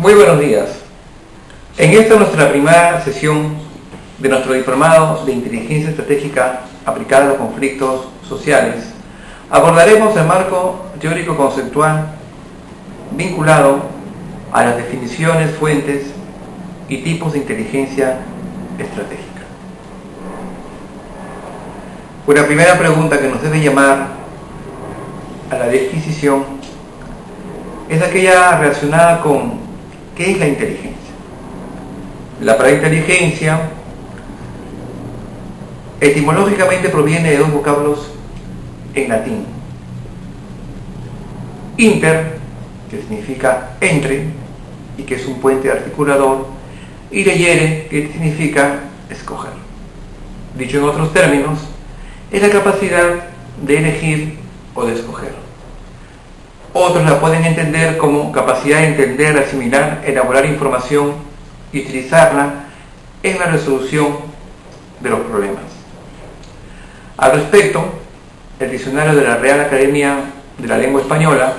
Muy buenos días. En esta nuestra primera sesión de nuestro diplomado de Inteligencia Estratégica aplicada a los conflictos sociales, abordaremos el marco teórico-conceptual vinculado a las definiciones, fuentes y tipos de inteligencia estratégica. Una primera pregunta que nos debe llamar a la disquisición es aquella relacionada con ¿qué es la inteligencia? La palabra inteligencia etimológicamente proviene de dos vocablos en latín. Inter, que significa entre y que es un puente articulador, y leyere, que significa escoger. Dicho en otros términos, es la capacidad de elegir o de escoger. Otros la pueden entender como capacidad de entender, asimilar, elaborar información y utilizarla en la resolución de los problemas. Al respecto, el diccionario de la Real Academia de la Lengua Española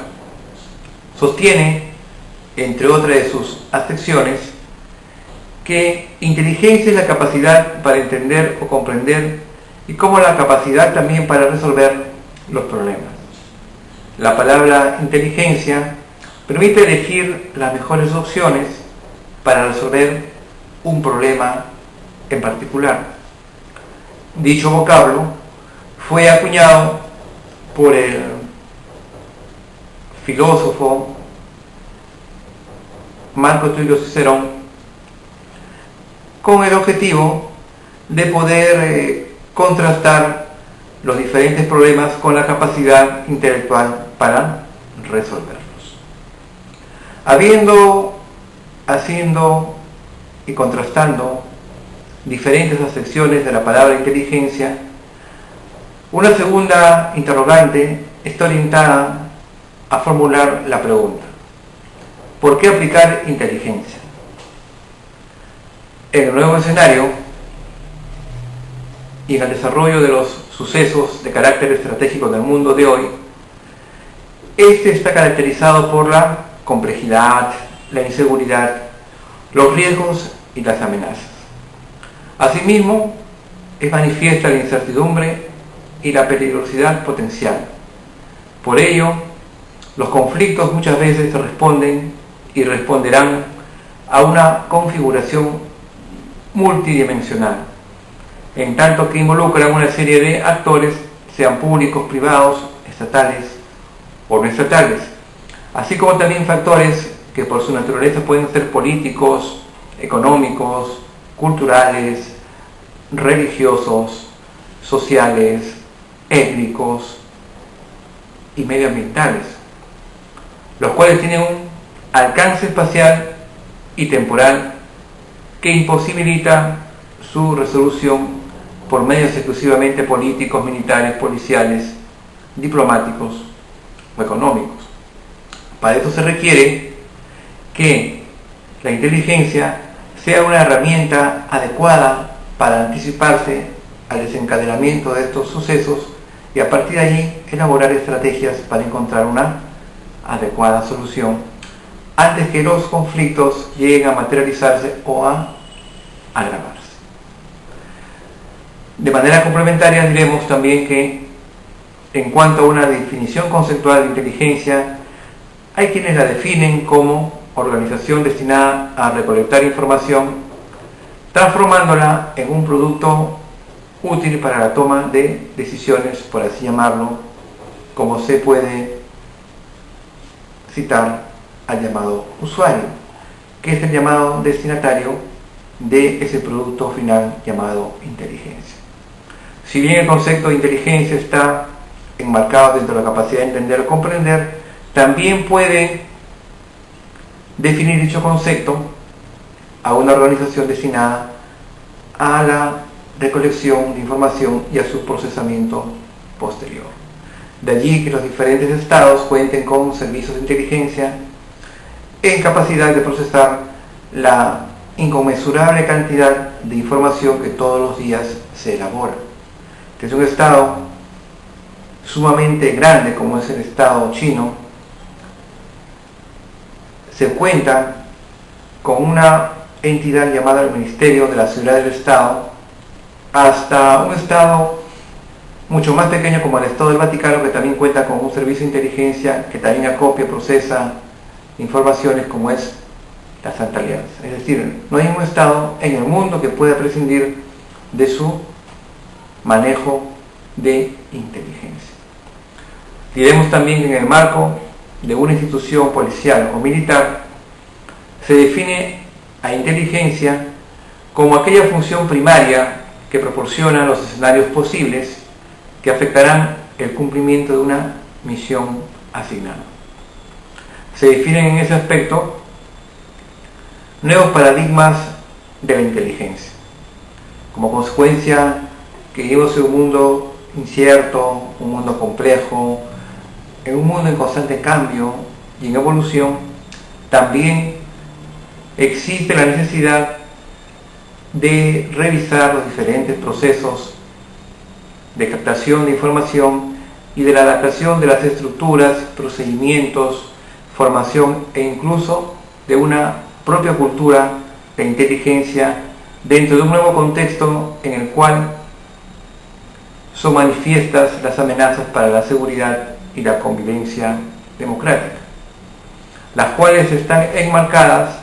sostiene, entre otras de sus acepciones, que inteligencia es la capacidad para entender o comprender y como la capacidad también para resolver los problemas. La palabra inteligencia permite elegir las mejores opciones para resolver un problema en particular. Dicho vocablo fue acuñado por el filósofo Marco Tulio Cicerón con el objetivo de poder contrastar los diferentes problemas con la capacidad intelectual para resolverlos. Haciendo y contrastando diferentes acepciones de la palabra inteligencia, una segunda interrogante está orientada a formular la pregunta: ¿por qué aplicar inteligencia? En el nuevo escenario y en el desarrollo de los sucesos de carácter estratégico del mundo de hoy, este está caracterizado por la complejidad, la inseguridad, los riesgos y las amenazas. Asimismo, es manifiesta la incertidumbre y la peligrosidad potencial. Por ello, los conflictos muchas veces responden y responderán a una configuración multidimensional, en tanto que involucran una serie de actores, sean públicos, privados, estatales o no estatales, así como también factores que por su naturaleza pueden ser políticos, económicos, culturales, religiosos, sociales, étnicos y medioambientales, los cuales tienen un alcance espacial y temporal que imposibilita su resolución por medios exclusivamente políticos, militares, policiales, diplomáticos o económicos. Para esto se requiere que la inteligencia sea una herramienta adecuada para anticiparse al desencadenamiento de estos sucesos y a partir de allí elaborar estrategias para encontrar una adecuada solución antes que los conflictos lleguen a materializarse o a agravarse. De manera complementaria diremos también que en cuanto a una definición conceptual de inteligencia, hay quienes la definen como organización destinada a recolectar información, transformándola en un producto útil para la toma de decisiones, por así llamarlo, como se puede citar al llamado usuario, que es el llamado destinatario de ese producto final llamado inteligencia. Si bien el concepto de inteligencia está enmarcado dentro de la capacidad de entender o comprender, también puede definir dicho concepto a una organización destinada a la recolección de información y a su procesamiento posterior. De allí que los diferentes estados cuenten con servicios de inteligencia en capacidad de procesar la inconmensurable cantidad de información que todos los días se elabora. Que es un estado sumamente grande como es el estado chino, se cuenta con una entidad llamada el Ministerio de la Seguridad del Estado, hasta un Estado mucho más pequeño como el Estado del Vaticano, que también cuenta con un servicio de inteligencia que también acopia, procesa informaciones, como es la Santa Alianza. Es decir, no hay un Estado en el mundo que pueda prescindir de su manejo de inteligencia. Diremos también que en el marco de una institución policial o militar se define a inteligencia como aquella función primaria que proporciona los escenarios posibles que afectarán el cumplimiento de una misión asignada. Se definen en ese aspecto nuevos paradigmas de la inteligencia. Como consecuencia que vivimos en un mundo incierto, un mundo complejo, en un mundo en constante cambio y en evolución, también existe la necesidad de revisar los diferentes procesos de captación de información y de la adaptación de las estructuras, procedimientos, formación e incluso de una propia cultura de inteligencia dentro de un nuevo contexto en el cual son manifiestas las amenazas para la seguridad y la convivencia democrática, las cuales están enmarcadas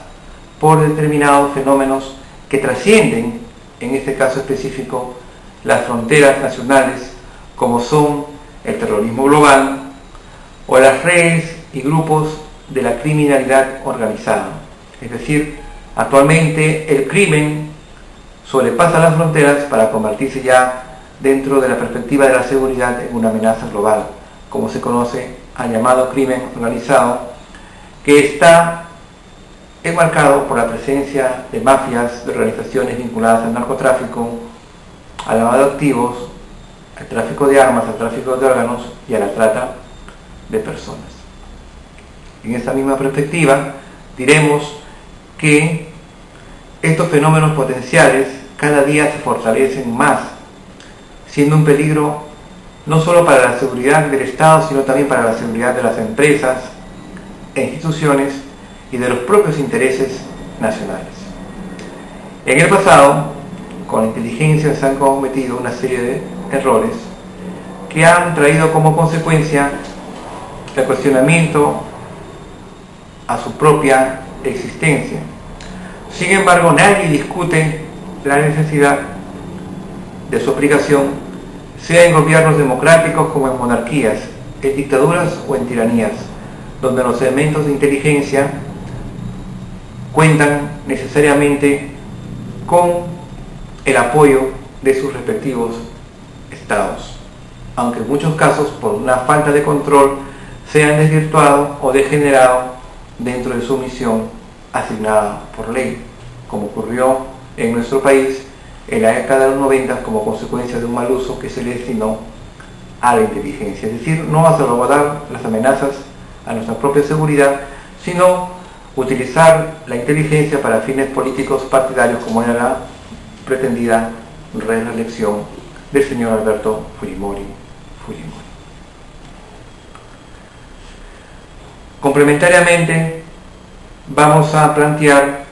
por determinados fenómenos que trascienden, en este caso específico, las fronteras nacionales, como son el terrorismo global o las redes y grupos de la criminalidad organizada. Es decir, actualmente el crimen sobrepasa las fronteras para convertirse ya dentro de la perspectiva de la seguridad en una amenaza global, como se conoce al llamado crimen organizado, que está enmarcado por la presencia de mafias, de organizaciones vinculadas al narcotráfico, al lavado de activos, al tráfico de armas, al tráfico de órganos y a la trata de personas. En esta misma perspectiva, diremos que estos fenómenos potenciales cada día se fortalecen más, siendo un peligro no solo para la seguridad del Estado, sino también para la seguridad de las empresas e instituciones y de los propios intereses nacionales. En el pasado, con la inteligencia se han cometido una serie de errores que han traído como consecuencia el cuestionamiento a su propia existencia. Sin embargo, nadie discute la necesidad de su aplicación, sea en gobiernos democráticos como en monarquías, en dictaduras o en tiranías, donde los elementos de inteligencia cuentan necesariamente con el apoyo de sus respectivos estados, aunque en muchos casos por una falta de control sean desvirtuados o degenerados dentro de su misión asignada por ley, como ocurrió en nuestro país en la década de los 90 como consecuencia de un mal uso que se le destinó a la inteligencia, es decir, no a salvaguardar las amenazas a nuestra propia seguridad, sino utilizar la inteligencia para fines políticos partidarios, como era la pretendida reelección del señor Alberto Fujimori. Complementariamente, vamos a plantear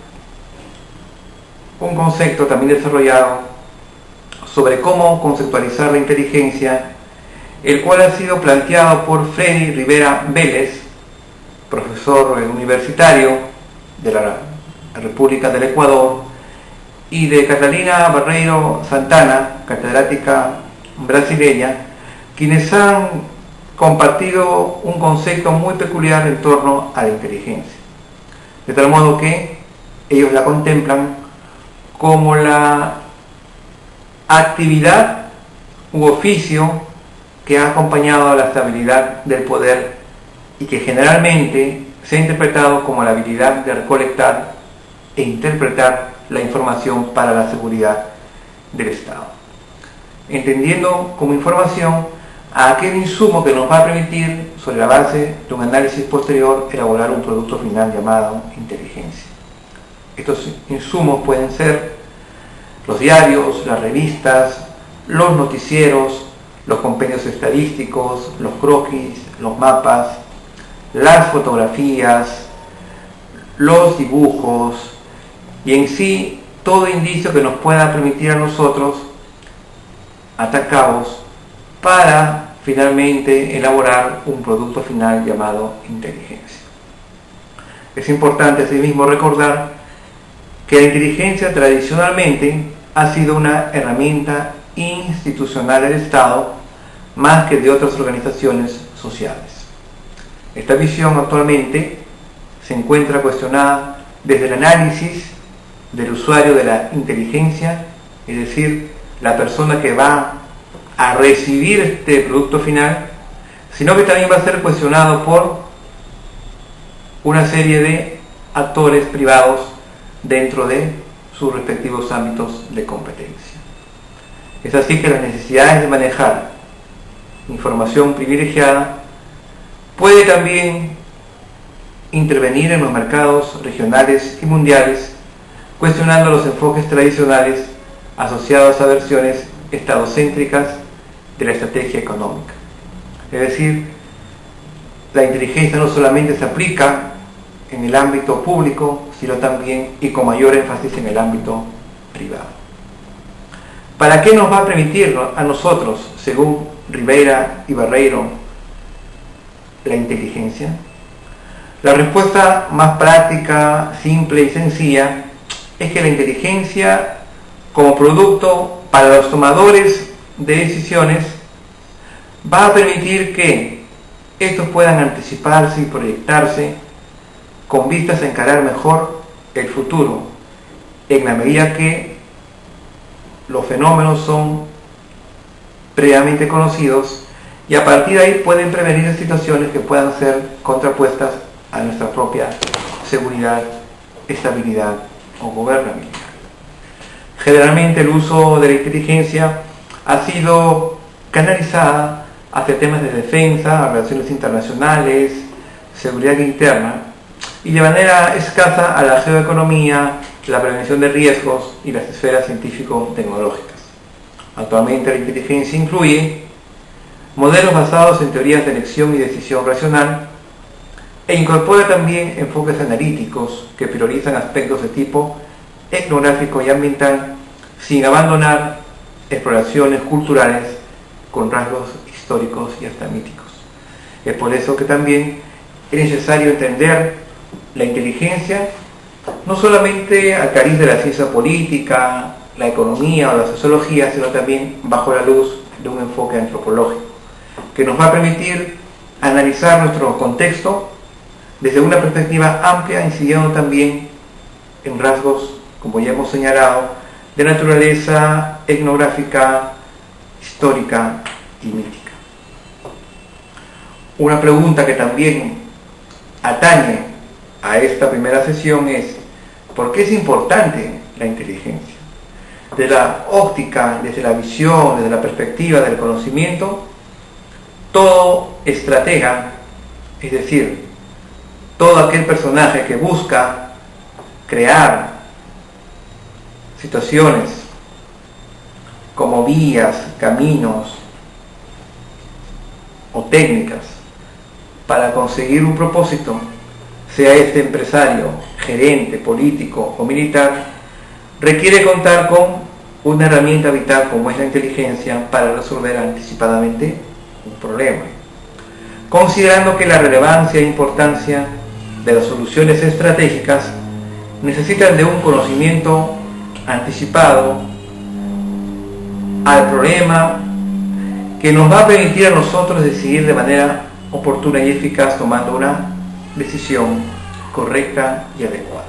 un concepto también desarrollado sobre cómo conceptualizar la inteligencia, el cual ha sido planteado por Freddy Rivera Vélez, profesor universitario de la República del Ecuador, y de Catalina Barreiro Santana, catedrática brasileña, quienes han compartido un concepto muy peculiar en torno a la inteligencia, de tal modo que ellos la contemplan como la actividad u oficio que ha acompañado a la estabilidad del poder y que generalmente se ha interpretado como la habilidad de recolectar e interpretar la información para la seguridad del Estado, entendiendo como información a aquel insumo que nos va a permitir, sobre la base de un análisis posterior, elaborar un producto final llamado inteligencia. Estos insumos pueden ser los diarios, las revistas, los noticieros, los compendios estadísticos, los croquis, los mapas, las fotografías, los dibujos, y en sí todo indicio que nos pueda permitir a nosotros atar cabos para finalmente elaborar un producto final llamado inteligencia. Es importante asimismo recordar que la inteligencia tradicionalmente ha sido una herramienta institucional del Estado más que de otras organizaciones sociales. Esta visión actualmente se encuentra cuestionada desde el análisis del usuario de la inteligencia, es decir, la persona que va a recibir este producto final, sino que también va a ser cuestionado por una serie de actores privados dentro de sus respectivos ámbitos de competencia. Es así que las necesidades de manejar información privilegiada puede también intervenir en los mercados regionales y mundiales, cuestionando los enfoques tradicionales asociados a versiones estadocéntricas de la estrategia económica. Es decir, la inteligencia no solamente se aplica en el ámbito público, sino también y con mayor énfasis en el ámbito privado. ¿Para qué nos va a permitir a nosotros, según Rivera y Barreiro, la inteligencia? La respuesta más práctica, simple y sencilla es que la inteligencia, como producto para los tomadores de decisiones, va a permitir que estos puedan anticiparse y proyectarse con vistas a encarar mejor el futuro, en la medida que los fenómenos son previamente conocidos y a partir de ahí pueden prevenir situaciones que puedan ser contrapuestas a nuestra propia seguridad, estabilidad o gobernabilidad. Generalmente el uso de la inteligencia ha sido canalizada hacia temas de defensa, relaciones internacionales, seguridad interna, y de manera escasa a la geoeconomía, la prevención de riesgos y las esferas científico-tecnológicas. Actualmente la inteligencia incluye modelos basados en teorías de elección y decisión racional e incorpora también enfoques analíticos que priorizan aspectos de tipo etnográfico y ambiental sin abandonar exploraciones culturales con rasgos históricos y hasta míticos. Es por eso que también es necesario entender la inteligencia no solamente al cariz de la ciencia política, la economía o la sociología, sino también bajo la luz de un enfoque antropológico, que nos va a permitir analizar nuestro contexto desde una perspectiva amplia, incidiendo también en rasgos, como ya hemos señalado, de naturaleza etnográfica, histórica y mítica. Una pregunta que también atañe a esta primera sesión es: ¿por qué es importante la inteligencia? Desde la óptica, desde la visión, desde la perspectiva del conocimiento, todo estratega, es decir, todo aquel personaje que busca crear situaciones como vías, caminos o técnicas para conseguir un propósito, sea este empresario, gerente, político o militar, requiere contar con una herramienta vital como es la inteligencia para resolver anticipadamente un problema. Considerando que la relevancia e importancia de las soluciones estratégicas necesitan de un conocimiento anticipado al problema que nos va a permitir a nosotros decidir de manera oportuna y eficaz, tomando una decisión correcta y adecuada.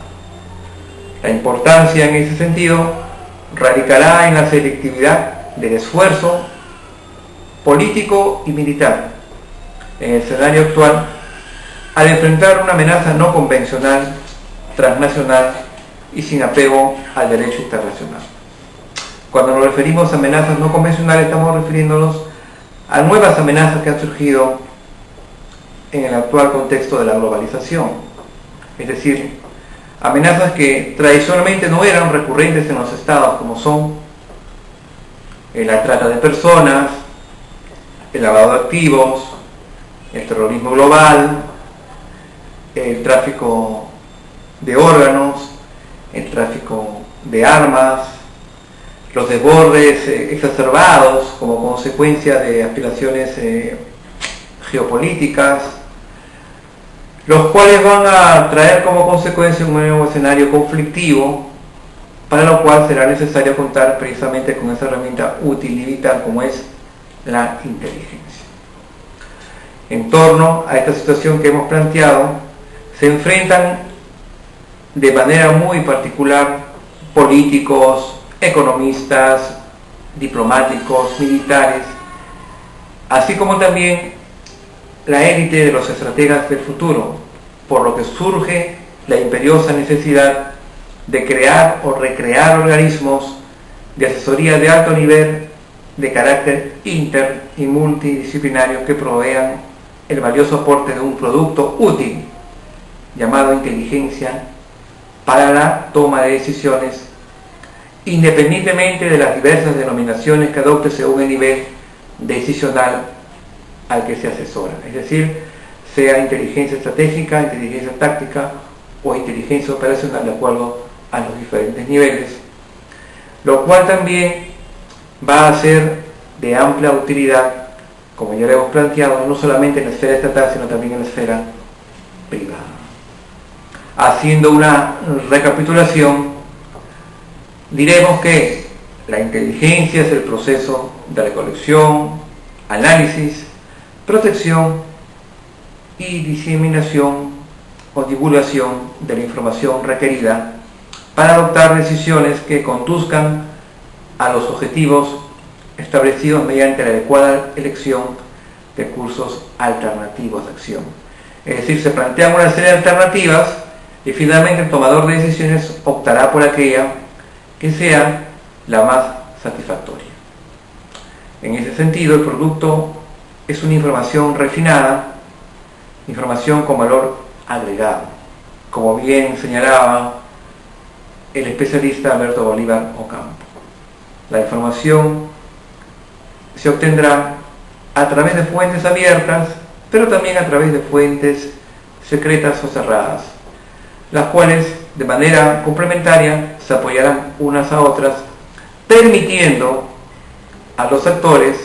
La importancia en ese sentido radicará en la selectividad del esfuerzo político y militar en el escenario actual al enfrentar una amenaza no convencional, transnacional y sin apego al derecho internacional. Cuando nos referimos a amenazas no convencionales, estamos refiriéndonos a nuevas amenazas que han surgido en el actual contexto de la globalización, es decir, amenazas que tradicionalmente no eran recurrentes en los estados, como son la trata de personas, el lavado de activos, el terrorismo global, el tráfico de órganos el tráfico de armas, los desbordes exacerbados como consecuencia de aspiraciones geopolíticas, los cuales van a traer como consecuencia un nuevo escenario conflictivo, para lo cual será necesario contar precisamente con esa herramienta útil y vital como es la inteligencia. En torno a esta situación que hemos planteado, se enfrentan de manera muy particular políticos, economistas, diplomáticos, militares, así como también la élite de los estrategas del futuro, por lo que surge la imperiosa necesidad de crear o recrear organismos de asesoría de alto nivel de carácter inter y multidisciplinario que provean el valioso aporte de un producto útil llamado inteligencia para la toma de decisiones, independientemente de las diversas denominaciones que adopte según el nivel decisional al que se asesora, es decir, sea inteligencia estratégica, inteligencia táctica o inteligencia operacional de acuerdo a los diferentes niveles, lo cual también va a ser de amplia utilidad, como ya lo hemos planteado, no solamente en la esfera estatal, sino también en la esfera privada. Haciendo una recapitulación, diremos que la inteligencia es el proceso de recolección, análisis, protección y diseminación o divulgación de la información requerida para adoptar decisiones que conduzcan a los objetivos establecidos mediante la adecuada elección de cursos alternativos de acción. Es decir, se plantean una serie de alternativas y finalmente el tomador de decisiones optará por aquella que sea la más satisfactoria. En ese sentido, el producto es una información refinada, información con valor agregado, como bien señalaba el especialista Alberto Bolívar Ocampo. La información se obtendrá a través de fuentes abiertas, pero también a través de fuentes secretas o cerradas, las cuales de manera complementaria se apoyarán unas a otras, permitiendo a los actores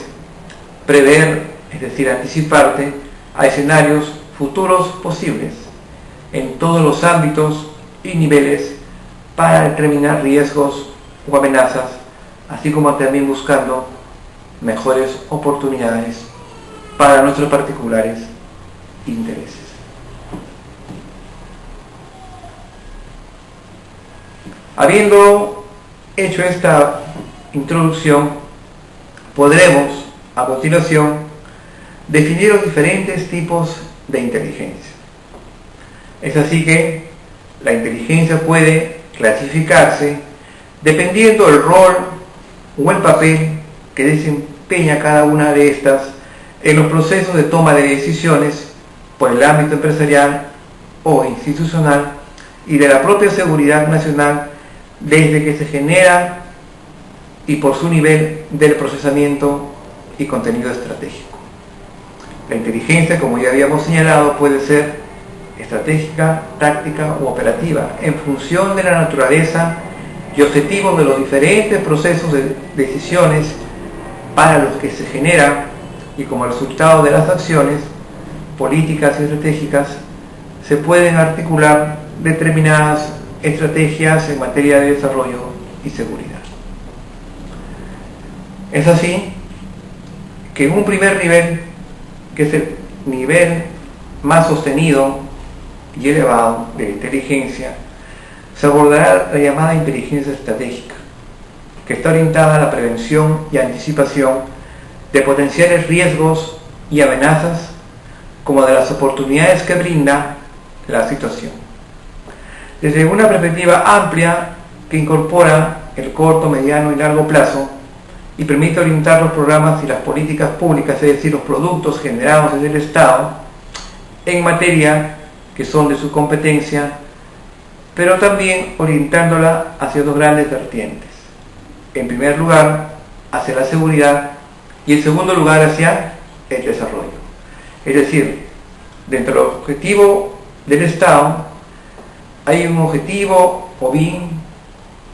prever, es decir, anticiparte a escenarios futuros posibles en todos los ámbitos y niveles para determinar riesgos o amenazas, así como también buscando mejores oportunidades para nuestros particulares intereses. Habiendo hecho esta introducción, podremos a continuación definir los diferentes tipos de inteligencia. Es así que la inteligencia puede clasificarse dependiendo del rol o el papel que desempeña cada una de estas en los procesos de toma de decisiones por el ámbito empresarial o institucional y de la propia seguridad nacional desde que se genera y por su nivel del procesamiento y contenido estratégico. La inteligencia, como ya habíamos señalado, puede ser estratégica, táctica u operativa, en función de la naturaleza y objetivos de los diferentes procesos de decisiones para los que se genera y como resultado de las acciones políticas y estratégicas se pueden articular determinadas estrategias en materia de desarrollo y seguridad. Es así que en un primer nivel, que es el nivel más sostenido y elevado de inteligencia, se abordará la llamada inteligencia estratégica, que está orientada a la prevención y anticipación de potenciales riesgos y amenazas, como de las oportunidades que brinda la situación. Desde una perspectiva amplia que incorpora el corto, mediano y largo plazo y permite orientar los programas y las políticas públicas, es decir, los productos generados desde el Estado, en materia que son de su competencia, pero también orientándola hacia dos grandes vertientes. En primer lugar, hacia la seguridad y en segundo lugar, hacia el desarrollo. Es decir, dentro del objetivo del Estado hay un objetivo o bien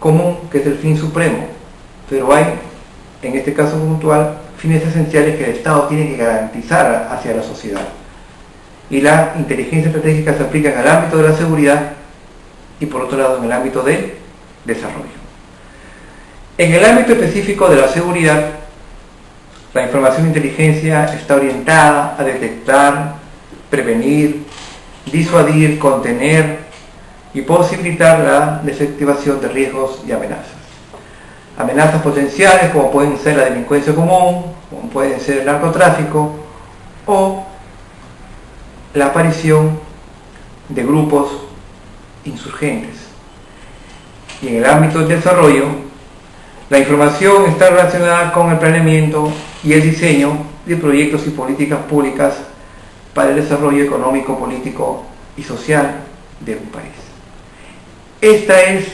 común, que es el fin supremo, pero hay, en este caso puntual, fines esenciales que el Estado tiene que garantizar hacia la sociedad. Y la inteligencia estratégica se aplica en el ámbito de la seguridad y por otro lado en el ámbito del desarrollo. En el ámbito específico de la seguridad, la información de inteligencia está orientada a detectar, prevenir, disuadir, contener y posibilitar la desactivación de riesgos y amenazas. Amenazas potenciales como pueden ser la delincuencia común, como pueden ser el narcotráfico o la aparición de grupos insurgentes. Y en el ámbito del desarrollo, la información está relacionada con el planeamiento y el diseño de proyectos y políticas públicas para el desarrollo económico, político y social de un país. Esta es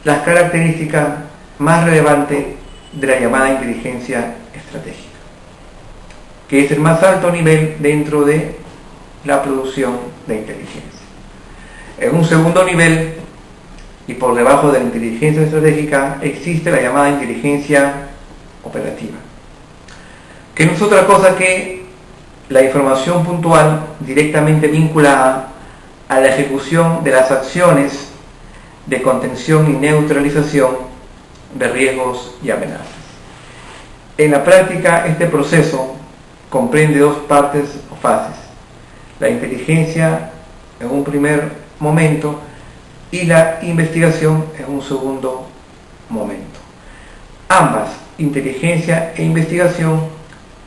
la característica más relevante de la llamada inteligencia estratégica, que es el más alto nivel dentro de la producción de inteligencia. En un segundo nivel, y por debajo de la inteligencia estratégica, existe la llamada inteligencia operativa, que no es otra cosa que la información puntual directamente vinculada a la ejecución de las acciones de contención y neutralización de riesgos y amenazas. En la práctica, este proceso comprende dos partes o fases: la inteligencia en un primer momento y la investigación en un segundo momento. Ambas, inteligencia e investigación,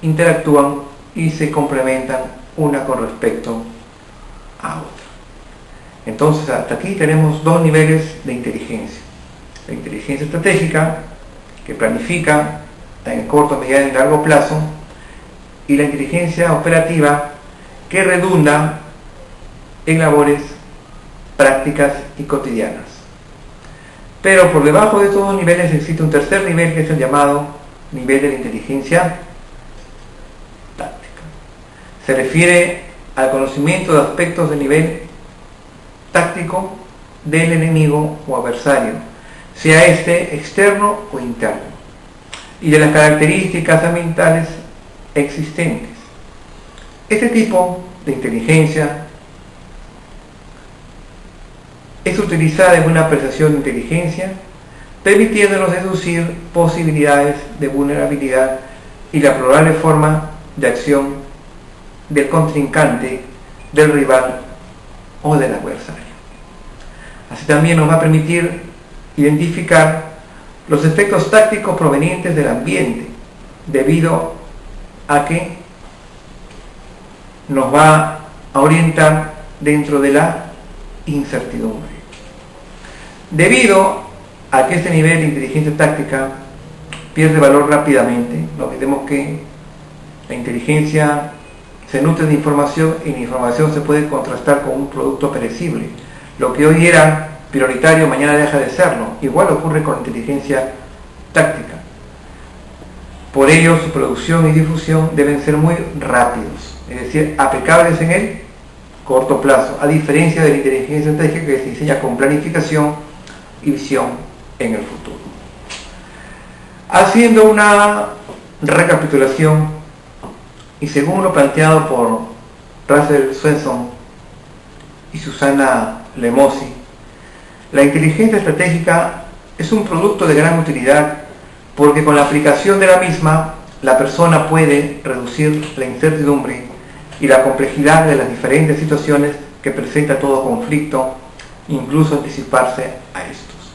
interactúan y se complementan una con respecto a otra. Entonces, hasta aquí tenemos dos niveles de inteligencia: la inteligencia estratégica, que planifica en corto, mediano y largo plazo, y la inteligencia operativa, que redunda en labores prácticas y cotidianas. Pero por debajo de estos dos niveles existe un tercer nivel, que es el llamado nivel de la inteligencia táctica. Se refiere al conocimiento de aspectos de nivel táctico del enemigo o adversario, sea este externo o interno, y de las características ambientales existentes. Este tipo de inteligencia es utilizada en una apreciación de inteligencia, permitiéndonos deducir posibilidades de vulnerabilidad y la probable forma de acción del contrincante, del rival o del adversario. Así también nos va a permitir identificar los efectos tácticos provenientes del ambiente, debido a que nos va a orientar dentro de la incertidumbre. Debido a que este nivel de inteligencia táctica pierde valor rápidamente, no olvidemos que la inteligencia se nutre de información y la información se puede contrastar con un producto perecible. Lo que hoy era prioritario mañana deja de serlo. Igual ocurre con la inteligencia táctica. Por ello, su producción y difusión deben ser muy rápidos, es decir, aplicables en el corto plazo, a diferencia de la inteligencia estratégica, que se diseña con planificación y visión en el futuro. Haciendo una recapitulación, y según lo planteado por Russell Swenson y Susana Lemosy, la inteligencia estratégica es un producto de gran utilidad, porque con la aplicación de la misma, la persona puede reducir la incertidumbre y la complejidad de las diferentes situaciones que presenta todo conflicto, incluso anticiparse a estos.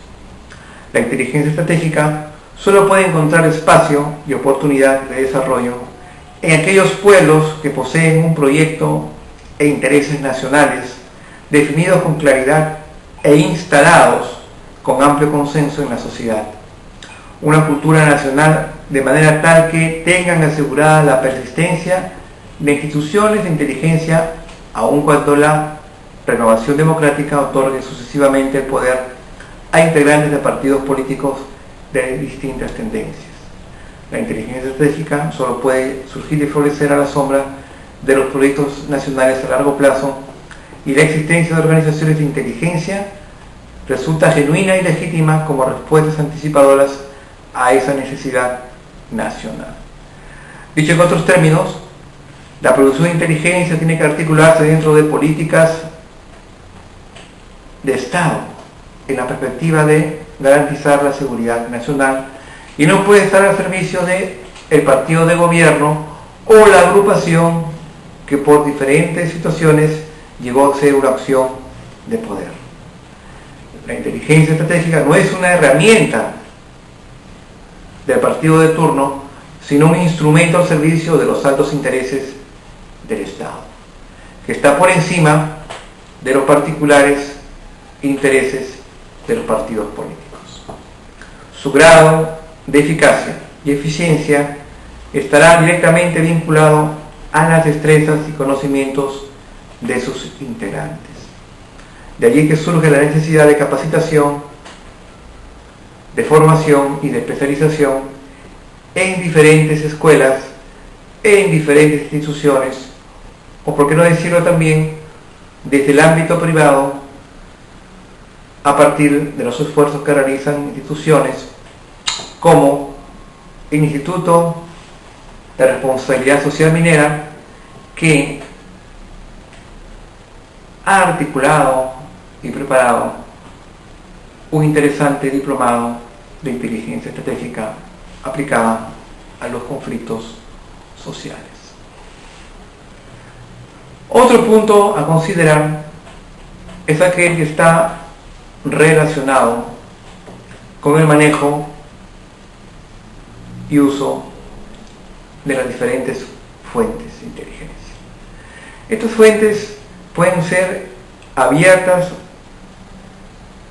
La inteligencia estratégica solo puede encontrar espacio y oportunidad de desarrollo en aquellos pueblos que poseen un proyecto e intereses nacionales definidos con claridad e instalados con amplio consenso en la sociedad. Una cultura nacional de manera tal que tengan asegurada la persistencia de instituciones de inteligencia, aun cuando la renovación democrática otorgue sucesivamente el poder a integrantes de partidos políticos de distintas tendencias. La inteligencia estratégica solo puede surgir y florecer a la sombra de los proyectos nacionales a largo plazo y la existencia de organizaciones de inteligencia resulta genuina y legítima como respuestas anticipadoras a esa necesidad nacional. Dicho en otros términos, la producción de inteligencia tiene que articularse dentro de políticas de Estado, en la perspectiva de garantizar la seguridad nacional, y no puede estar al servicio del partido de gobierno o la agrupación que por diferentes situaciones llegó a ser una opción de poder. La inteligencia estratégica no es una herramienta del partido de turno, sino un instrumento al servicio de los altos intereses del Estado, que está por encima de los particulares intereses de los partidos políticos. Su grado de eficacia y eficiencia estará directamente vinculado a las destrezas y conocimientos de sus integrantes. De allí que surge la necesidad de capacitación, de formación y de especialización en diferentes escuelas, en diferentes instituciones, o por qué no decirlo también desde el ámbito privado, a partir de los esfuerzos que realizan instituciones como el Instituto de Responsabilidad Social Minera, que ha articulado y preparado un interesante diplomado de inteligencia estratégica aplicada a los conflictos sociales. Otro punto a considerar es aquel que está relacionado con el manejo y uso de las diferentes fuentes de inteligencia. Estas fuentes pueden ser abiertas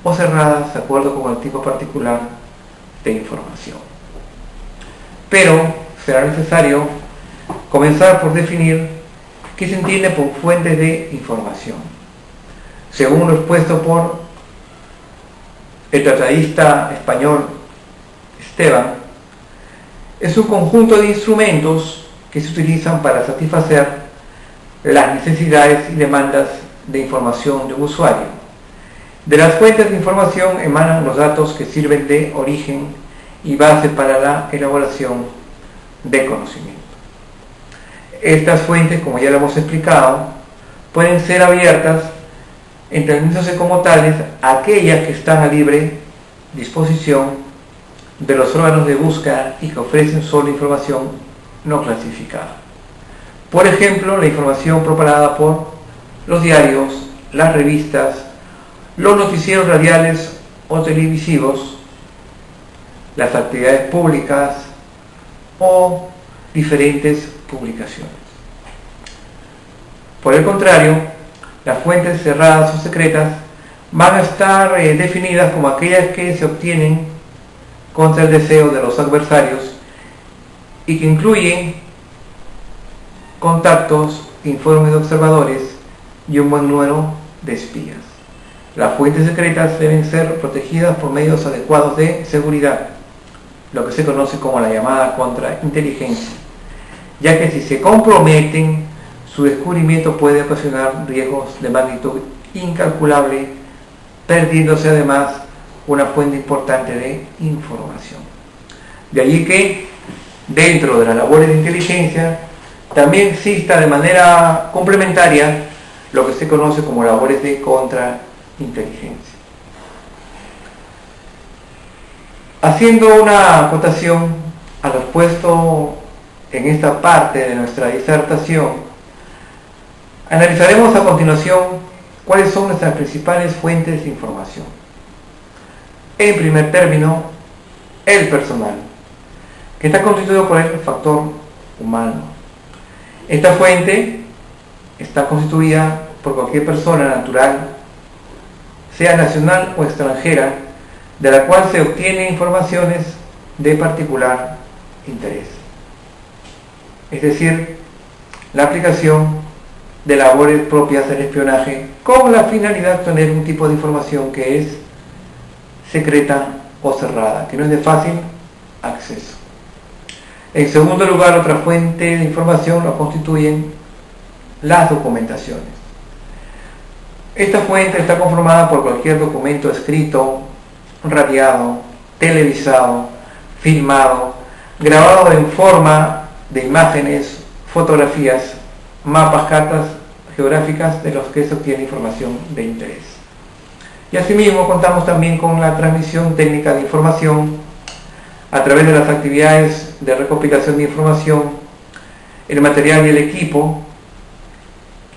o cerradas de acuerdo con el tipo particular de información. Pero será necesario comenzar por definir qué se entiende por fuentes de información. Según lo expuesto por el tratadista español Esteban, es un conjunto de instrumentos que se utilizan para satisfacer las necesidades y demandas de información de un usuario. De las fuentes de información emanan los datos que sirven de origen y base para la elaboración de conocimiento. Estas fuentes, como ya lo hemos explicado, pueden ser abiertas, entendiéndose como tales aquellas que están a libre disposición de los órganos de búsqueda y que ofrecen solo información no clasificada. Por ejemplo, la información propagada por los diarios, las revistas, los noticieros radiales o televisivos, las actividades públicas o diferentes publicaciones. Por el contrario, las fuentes cerradas o secretas van a estar definidas como aquellas que se obtienen contra el deseo de los adversarios y que incluyen contactos, informes de observadores y un buen número de espías. Las fuentes secretas deben ser protegidas por medios adecuados de seguridad, lo que se conoce como la llamada contrainteligencia, ya que si se comprometen, su descubrimiento puede ocasionar riesgos de magnitud incalculable, perdiéndose además una fuente importante de información. De allí que dentro de las labores de inteligencia también exista de manera complementaria lo que se conoce como labores de contrainteligencia. Haciendo una acotación a lo expuesto en esta parte de nuestra disertación, analizaremos a continuación cuáles son nuestras principales fuentes de información. En primer término, el personal, que está constituido por el factor humano. Esta fuente está constituida por cualquier persona natural, sea nacional o extranjera, de la cual se obtienen informaciones de particular interés. Es decir, la aplicación de labores propias del espionaje con la finalidad de obtener un tipo de información que es secreta o cerrada, que no es de fácil acceso. En segundo lugar, otra fuente de información lo constituyen las documentaciones. Esta fuente está conformada por cualquier documento escrito, radiado, televisado, filmado, grabado en forma de imágenes, fotografías, mapas, cartas geográficas de los que se obtiene información de interés. Y asimismo contamos también con la transmisión técnica de información a través de las actividades de recopilación de información, el material y el equipo,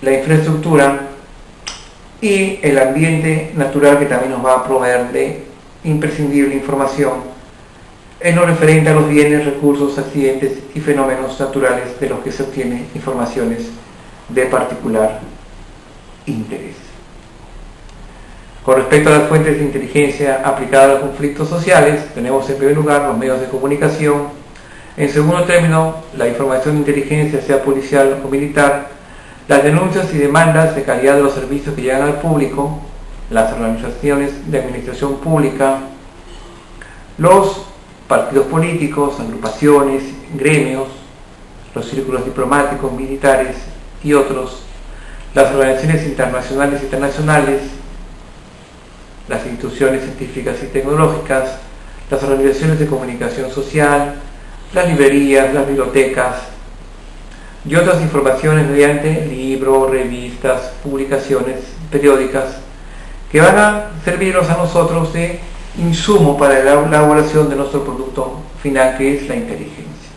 la infraestructura y el ambiente natural que también nos va a proveer de imprescindible información en lo referente a los bienes, recursos, accidentes y fenómenos naturales de los que se obtienen informaciones de particular interés. Con respecto a las fuentes de inteligencia aplicadas a los conflictos sociales, tenemos en primer lugar los medios de comunicación, en segundo término la información de inteligencia, sea policial o militar, las denuncias y demandas de calidad de los servicios que llegan al público, las organizaciones de administración pública, los partidos políticos, agrupaciones, gremios, los círculos diplomáticos, militares y otros, las organizaciones internacionales e internacionales, las instituciones científicas y tecnológicas, las organizaciones de comunicación social, las librerías, las bibliotecas y otras informaciones mediante libros, revistas, publicaciones periódicas que van a servirnos a nosotros de insumo para la elaboración de nuestro producto final, que es la inteligencia.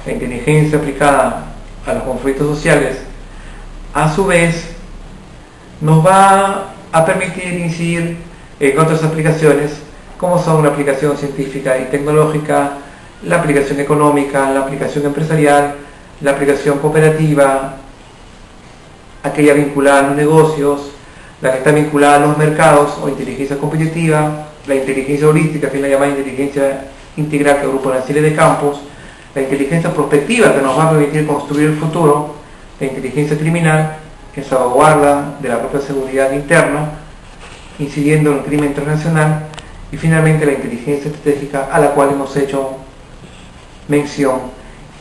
La inteligencia aplicada a los conflictos sociales, a su vez, nos va a permitir incidir en otras aplicaciones, como son la aplicación científica y tecnológica, la aplicación económica, la aplicación empresarial, la aplicación cooperativa, aquella vinculada a los negocios, la que está vinculada a los mercados o inteligencia competitiva, la inteligencia holística, que es la llamada inteligencia integral que agrupa una serie de campos, la inteligencia prospectiva, que nos va a permitir construir el futuro, la inteligencia criminal, que salvaguarda de la propia seguridad interna, incidiendo en el crimen internacional, y finalmente la inteligencia estratégica, a la cual hemos hecho mención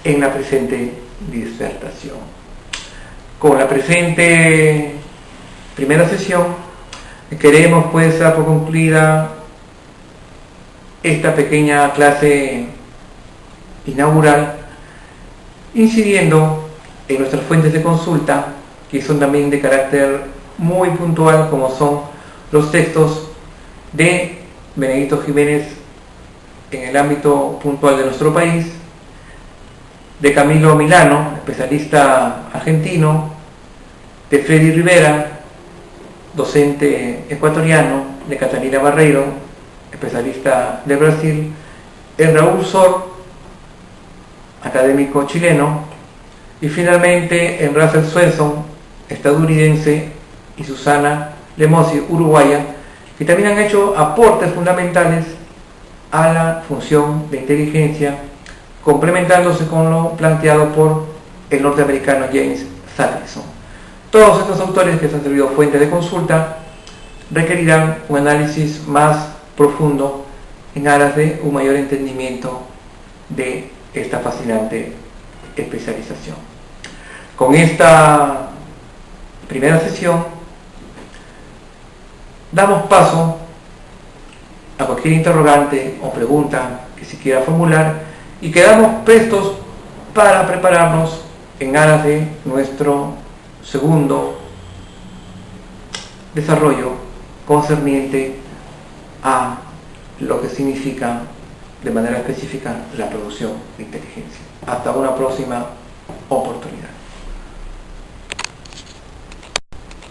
en la presente disertación. Con la presente primera sesión queremos pues dar por concluida esta pequeña clase inaugural, incidiendo en nuestras fuentes de consulta, que son también de carácter muy puntual, como son los textos de Benedito Jiménez en el ámbito puntual de nuestro país, de Camilo Milano, especialista argentino, de Freddy Rivera, docente ecuatoriano, de Catalina Barreiro, especialista de Brasil, de Raúl Sor, académico chileno, y finalmente en Russell Swenson, estadounidense, y Susana Lemosi, uruguaya, que también han hecho aportes fundamentales a la función de inteligencia, complementándose con lo planteado por el norteamericano James Salterson. Todos estos autores, que se han servido fuente de consulta, requerirán un análisis más profundo en aras de un mayor entendimiento de esta fascinante especialización. Con esta primera sesión damos paso a cualquier interrogante o pregunta que se quiera formular, y quedamos prestos para prepararnos en aras de nuestro segundo desarrollo concerniente a lo que significa de manera específica la producción de inteligencia. Hasta una próxima oportunidad.